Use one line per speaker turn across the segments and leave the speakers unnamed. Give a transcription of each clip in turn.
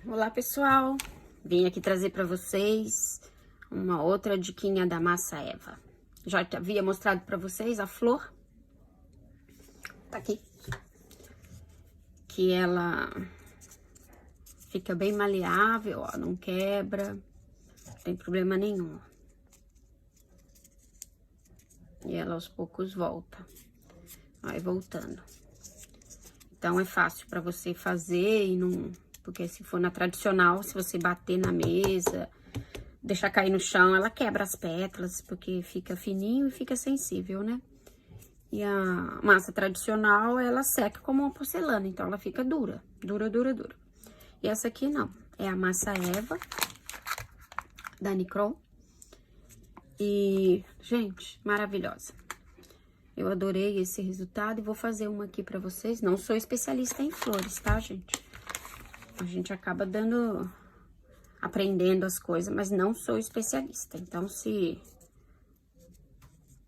Olá pessoal, vim aqui trazer para vocês uma outra diquinha da massa Eva. Já havia mostrado para vocês a flor, tá aqui, que ela fica bem maleável, ó, não quebra, não tem problema nenhum. E ela aos poucos volta, vai voltando. Então é fácil para você fazer e não... Porque se for na tradicional, se você bater na mesa, deixar cair no chão, ela quebra as pétalas, porque fica fininho e fica sensível, né? E a massa tradicional, ela seca como uma porcelana, então ela fica dura, dura, dura, dura. E essa aqui não, é a massa Eva, da Nicron. E, gente, maravilhosa. Eu adorei esse resultado e vou fazer uma aqui pra vocês. Não sou especialista em flores, tá, gente? A gente acaba aprendendo as coisas, mas não sou especialista. Então, se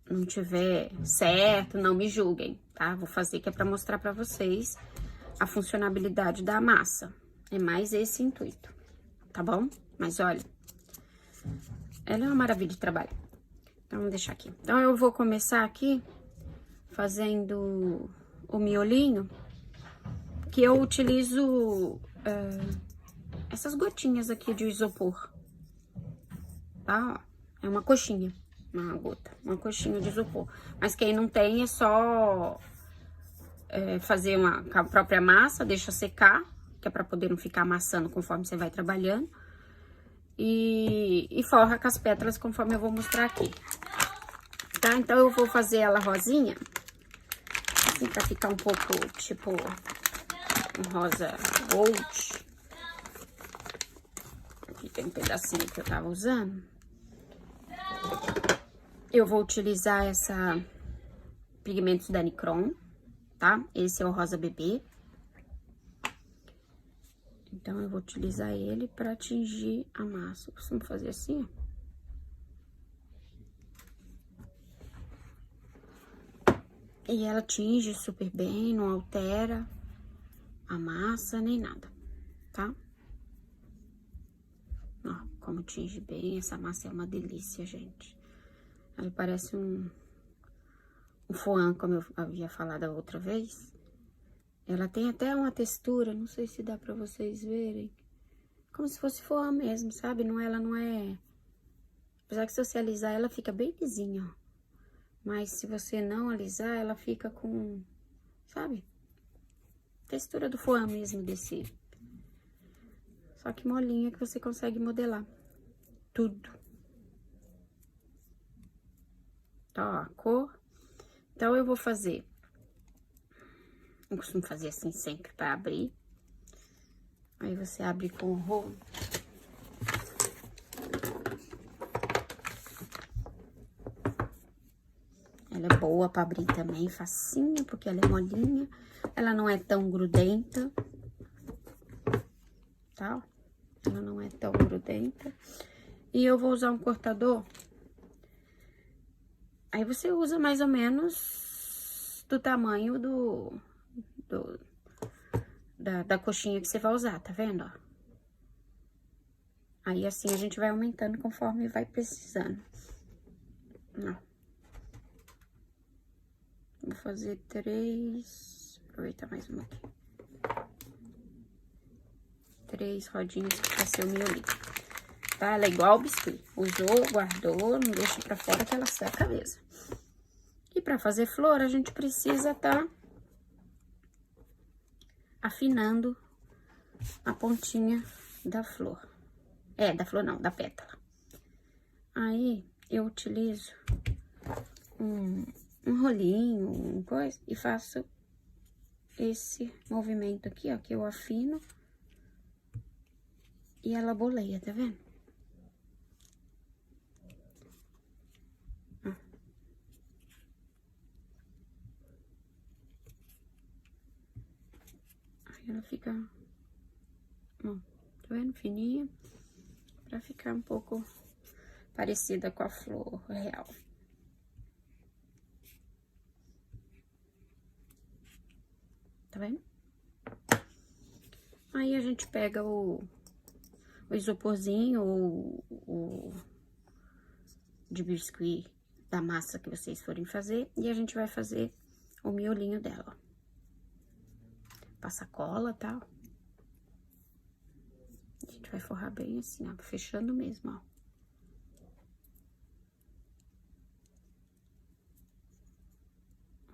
não tiver certo, não me julguem, tá? Vou fazer que é pra mostrar pra vocês a funcionabilidade da massa. É mais esse intuito, tá bom? Mas olha, ela é uma maravilha de trabalho. Então, vamos deixar aqui. Então, eu vou começar aqui fazendo o miolinho, que eu utilizo essas gotinhas aqui de isopor, tá? É uma coxinha, uma gota, uma coxinha de isopor. Mas quem não tem é só fazer com a própria massa, deixa secar, que é pra poder não ficar amassando conforme você vai trabalhando. E forra com as pétalas conforme eu vou mostrar aqui, tá? Então, eu vou fazer ela rosinha, assim, pra ficar um pouco, tipo, um rosa gold. Aqui tem um pedacinho que eu tava usando. Eu vou utilizar essa pigmentos da Nicron, tá? Esse é o rosa bebê. Então, eu vou utilizar ele pra tingir a massa. Eu costumo fazer assim, ó. E ela tinge super bem, não altera a massa nem nada, tá? Ó, como tinge bem, essa massa é uma delícia, gente. Ela parece um fouan, como eu havia falado a outra vez. Ela tem até uma textura, não sei se dá pra vocês verem, como se fosse fouan mesmo, sabe? Ela não é... Apesar que se você alisar, ela fica bem lisinha, ó. Mas se você não alisar, ela fica com, sabe? Textura do fouan mesmo, desse. Só que molinha que você consegue modelar tudo. Tá, ó, a cor. Então, eu vou fazer... Eu costumo fazer assim sempre pra abrir. Aí, você abre com o rolo. Ela é boa pra abrir também, facinho, porque ela é molinha. Ela não é tão grudenta, tá? Ela não é tão grudenta. E eu vou usar um cortador. Aí, você usa mais ou menos do tamanho da coxinha que você vai usar, tá vendo, ó? Aí, assim, a gente vai aumentando conforme vai precisando. Ó. Vou fazer 3... Aproveitar mais uma aqui. 3 rodinhas pra ser o miolinho. Tá? Ela é igual ao biscuit. Usou, guardou, não deixa pra fora que ela seca mesmo. E pra fazer flor, a gente precisa tá afinando a pontinha da flor. Da flor não, da pétala. Aí, eu utilizo um rolinho, uma coisa, e faço esse movimento aqui, ó, que eu afino. E ela boleia, tá vendo? Ó. Aí ela fica, ó, tá vendo? Fininha, pra ficar um pouco parecida com a flor real. Tá vendo? Aí, a gente pega o o isoporzinho ou o de biscuit da massa que vocês forem fazer. E a gente vai fazer o miolinho dela, ó. Passa cola, tá? A gente vai forrar bem assim, ó, fechando mesmo, ó.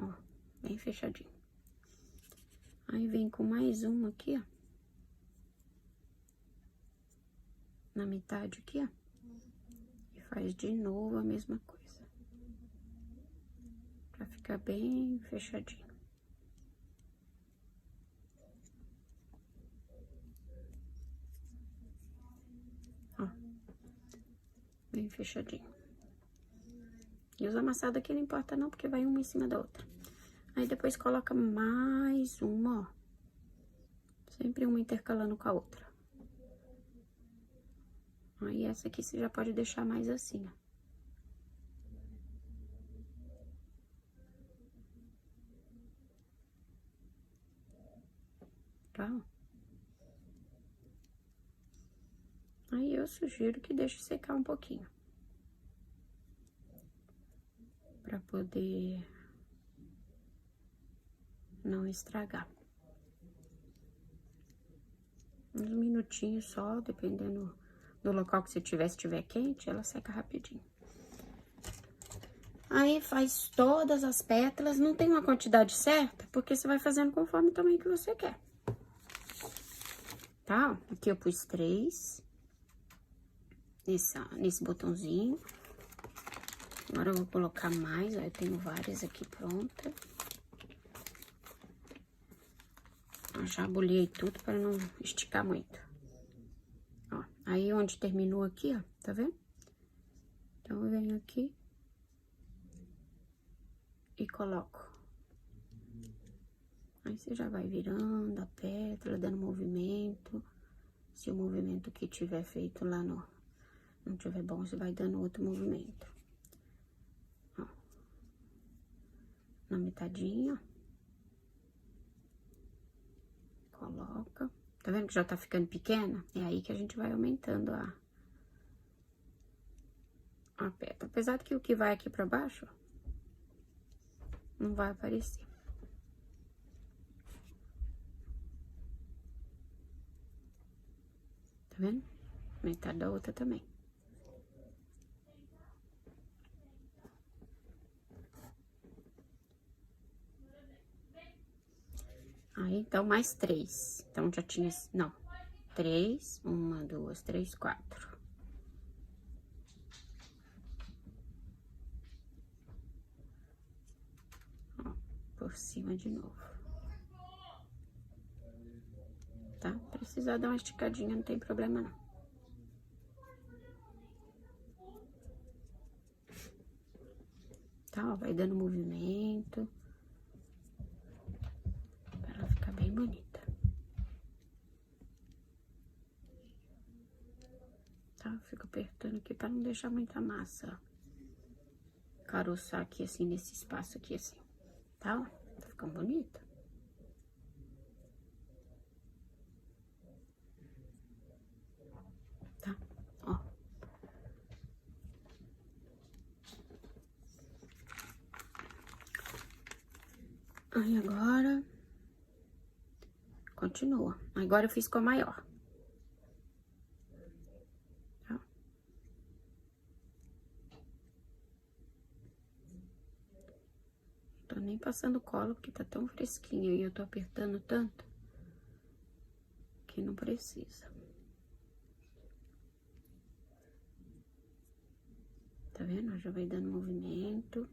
Ó, bem fechadinho. Aí, vem com mais uma aqui, ó. Na metade aqui, ó. E faz de novo a mesma coisa. Pra ficar bem fechadinho. Ó. Bem fechadinho. E os amassados aqui não importa não, porque vai uma em cima da outra. Aí, depois coloca mais uma, ó. Sempre uma intercalando com a outra. Aí, essa aqui você já pode deixar mais assim, ó. Tá? Aí, eu sugiro que deixe secar um pouquinho. Pra poder não estragar. Uns minutinhos só, dependendo do local que você tiver, se tiver quente, ela seca rapidinho. Aí, faz todas as pétalas, não tem uma quantidade certa, porque você vai fazendo conforme o tamanho que você quer. Tá? Aqui eu pus 3. Nesse botãozinho. Agora eu vou colocar mais, ó, eu tenho várias aqui prontas. Eu já bolhei tudo para não esticar muito. Ó, aí onde terminou aqui, ó, tá vendo? Então, eu venho aqui e coloco. Aí, você já vai virando a pétala, dando movimento. Se o movimento que tiver feito lá não tiver bom, você vai dando outro movimento. Ó. Na metadinha, coloca. Tá vendo que já tá ficando pequena? É aí que a gente vai aumentando a pétala. Apesar de que o que vai aqui pra baixo, ó, não vai aparecer. Tá vendo? Metade da outra também. Aí, então, mais 3. Então, já tinha... Não. 3. 1, 2, 3, 4. Ó, por cima de novo. Tá? Precisar dar uma esticadinha, não tem problema, não. Tá? Ó, vai dando movimento. Pra ela ficar bem bonita. Tá? Fico apertando aqui pra não deixar muita massa caroçar aqui, assim, nesse espaço aqui, assim. Tá? Tá ficando bonita. Tá? Ó. Aí, agora... Continua. Agora, eu fiz com a maior. Tá? Tô nem passando cola, porque tá tão fresquinho. E eu tô apertando tanto que não precisa. Tá vendo? Já vai dando movimento.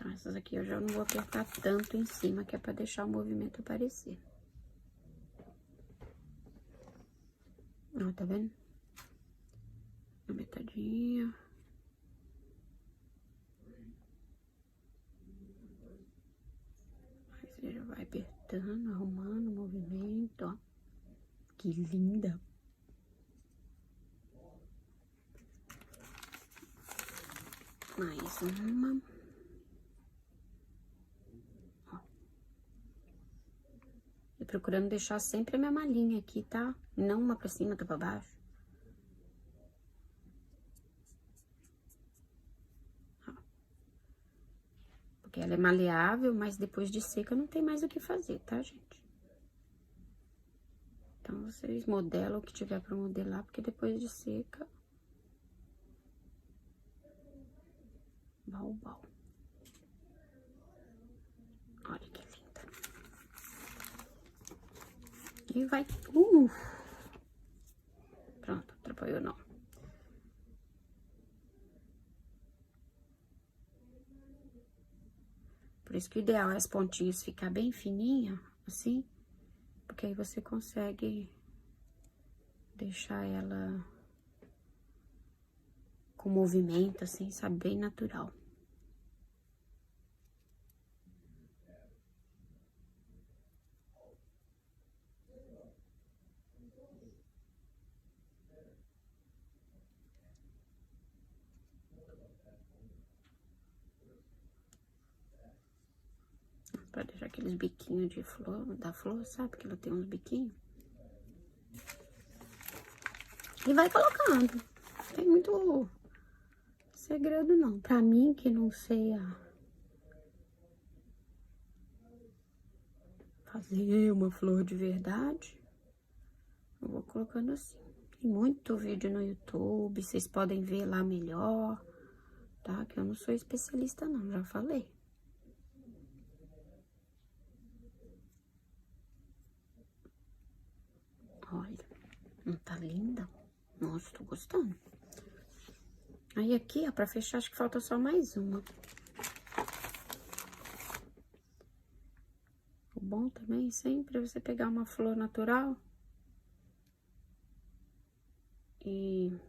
Então, essas aqui eu já não vou apertar tanto em cima, que é pra deixar o movimento aparecer. Ó, tá vendo? A metadinha. Aí você já vai apertando, arrumando o movimento, ó. Que linda! Mais uma. Ó. procurando deixar sempre a mesma linha aqui, tá? Não uma pra cima, outra pra baixo. Ó. Porque ela é maleável, mas depois de seca não tem mais o que fazer, tá, gente? Então, vocês modelam o que tiver pra modelar, porque depois de seca... Bau, bau. Olha que linda. E vai... Pronto, atrapalhou não. Por isso que o ideal é as pontinhas ficar bem fininha, assim. Porque aí você consegue deixar ela com movimento, assim, sabe? Bem natural. Pra deixar aqueles biquinhos de flor, da flor, sabe? Que ela tem uns biquinhos. E vai colocando. Não tem muito segredo, não. Pra mim, que não sei fazer uma flor de verdade, eu vou colocando assim. Tem muito vídeo no YouTube, vocês podem ver lá melhor, tá? Que eu não sou especialista, não, já falei. Olha, não tá linda? Nossa, tô gostando. Aí aqui, ó, pra fechar, acho que falta só mais uma. O bom também sempre é você pegar uma flor natural e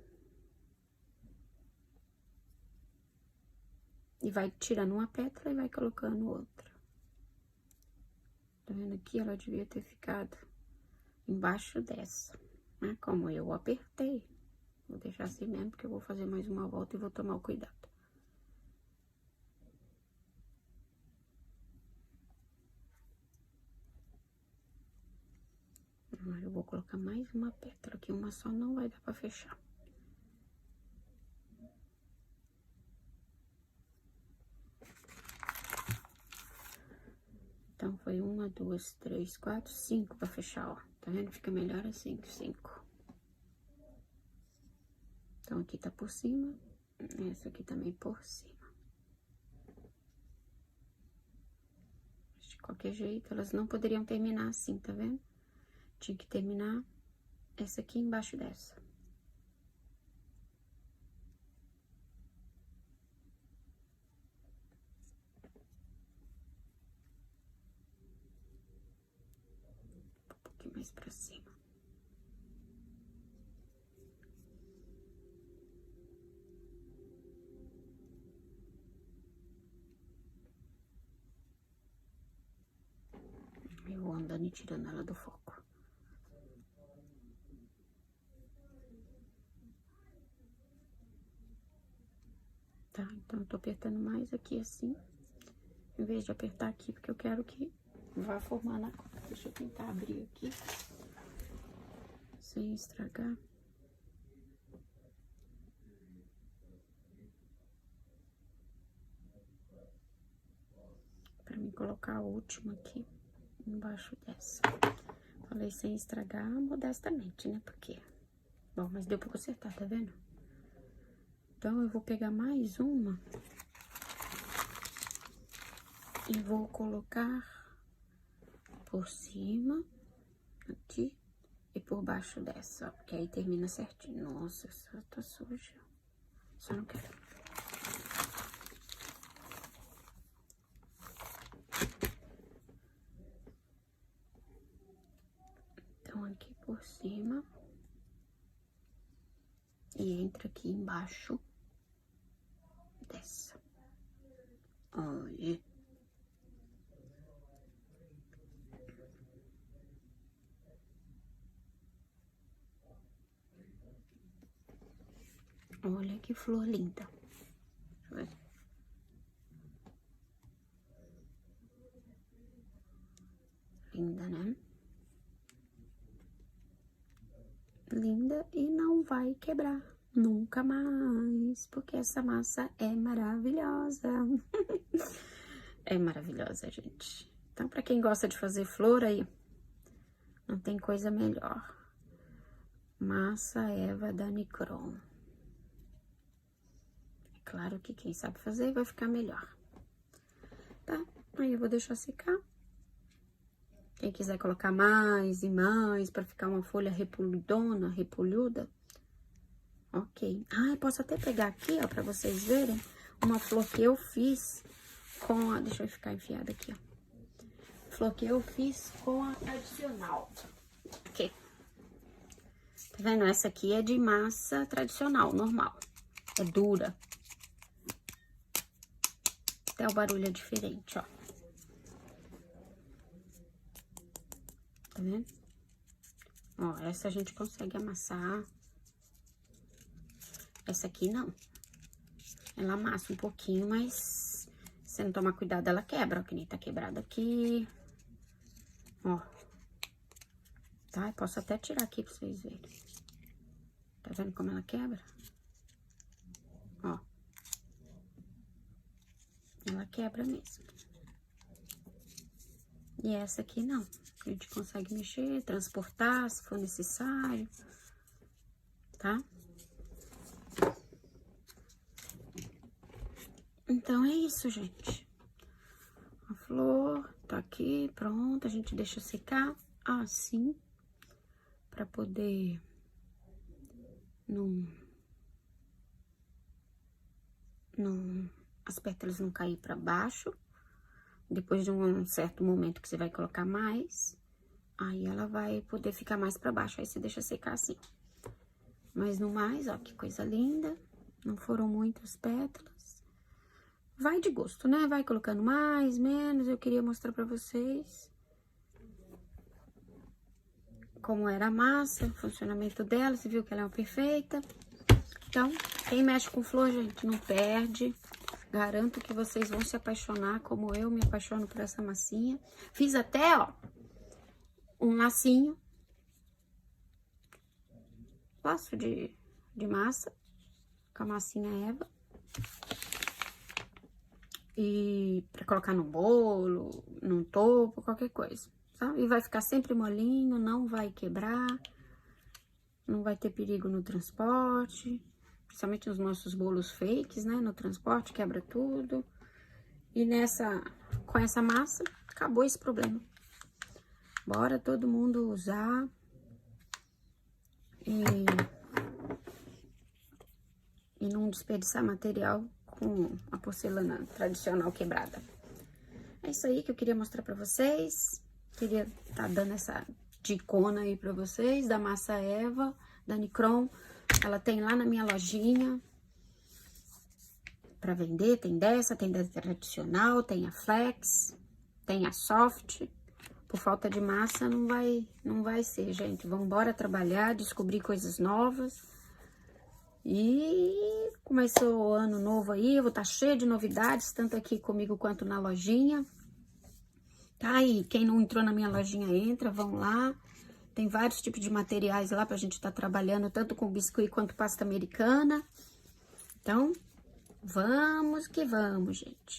vai tirando uma pétala e vai colocando outra. Tá vendo aqui? Ela devia ter ficado embaixo dessa, né? Como eu apertei. Vou deixar assim mesmo, porque eu vou fazer mais uma volta e vou tomar o cuidado. Agora eu vou colocar mais uma pétala aqui, uma só não vai dar pra fechar. Então, foi 1, 2, 3, 4, 5 pra fechar, ó. Tá vendo? Fica melhor assim, 5. Então, aqui tá por cima, essa aqui também por cima. De qualquer jeito, elas não poderiam terminar assim, tá vendo? Tinha que terminar essa aqui embaixo dessa. Um pouquinho mais pra cima. Eu vou andando e tirando ela do foco. Tá, então eu tô apertando mais aqui assim, em vez de apertar aqui, porque eu quero que vá formar na cola. Deixa eu tentar abrir aqui, sem estragar. Pra mim colocar a última aqui, embaixo dessa. Falei sem estragar modestamente, né? Porque... Bom, mas deu pra consertar, tá vendo? Então, eu vou pegar mais uma. E vou colocar por cima, aqui, e por baixo dessa, ó. Porque aí termina certinho. Nossa, essa tá suja. Só não quero. Então, aqui por cima. E entra aqui embaixo dessa. Olha. Olha que flor linda. Deixa eu ver. Linda, né? linda e não vai quebrar nunca mais, porque essa massa é maravilhosa. É maravilhosa, gente. Então, pra quem gosta de fazer flor aí, não tem coisa melhor. Massa Eva da Nicron. É claro que quem sabe fazer vai ficar melhor. Tá? Aí eu vou deixar secar. Quem quiser colocar mais e mais pra ficar uma folha repoludona, repolhuda, ok. Ah, eu posso até pegar aqui, ó, pra vocês verem, uma flor que eu fiz com a... Deixa eu ficar enfiada aqui, ó. Flor que eu fiz com a tradicional. Aqui. Tá vendo? Essa aqui é de massa tradicional, normal. É dura. Até o barulho é diferente, ó. Tá vendo? Ó, essa a gente consegue amassar. Essa aqui não. Ela amassa um pouquinho, mas se não tomar cuidado, ela quebra, ó, que nem tá quebrada aqui. Ó. Tá? Eu posso até tirar aqui pra vocês verem. Tá vendo como ela quebra? Ó. Ela quebra mesmo. E essa aqui não. A gente consegue mexer, transportar, se for necessário. Tá? Então, é isso, gente. A flor tá aqui, pronta. A gente deixa secar assim, pra poder as pétalas não cair pra baixo. Depois de um certo momento que você vai colocar mais, aí ela vai poder ficar mais pra baixo. Aí você deixa secar assim. Mas no mais, ó, que coisa linda. Não foram muitas pétalas. Vai de gosto, né? Vai colocando mais, menos. Eu queria mostrar pra vocês como era a massa, o funcionamento dela. Você viu que ela é uma perfeita. Então, quem mexe com flor, gente, não perde. Garanto que vocês vão se apaixonar como eu me apaixono por essa massinha. Fiz até, ó, um lacinho. Laço de massa. Com a massinha Eva. E pra colocar no bolo, no topo, qualquer coisa, sabe? E vai ficar sempre molinho, não vai quebrar. Não vai ter perigo no transporte. Principalmente os nossos bolos fakes, né? No transporte, quebra tudo. E com essa massa, acabou esse problema. Bora todo mundo usar. E não desperdiçar material com a porcelana tradicional quebrada. É isso aí que eu queria mostrar pra vocês. Queria tá dando essa dicona aí pra vocês, da massa Eva, da Nicron. Ela tem lá na minha lojinha pra vender, tem dessa, tem da tradicional, tem a flex, tem a soft. Por falta de massa não vai ser, gente. Vamos embora trabalhar, descobrir coisas novas. E começou o ano novo aí, eu vou estar cheia de novidades, tanto aqui comigo quanto na lojinha. Tá? E quem não entrou na minha lojinha, entra, vão lá. Tem vários tipos de materiais lá pra gente estar trabalhando, tanto com biscuit quanto pasta americana. Então, vamos que vamos, gente.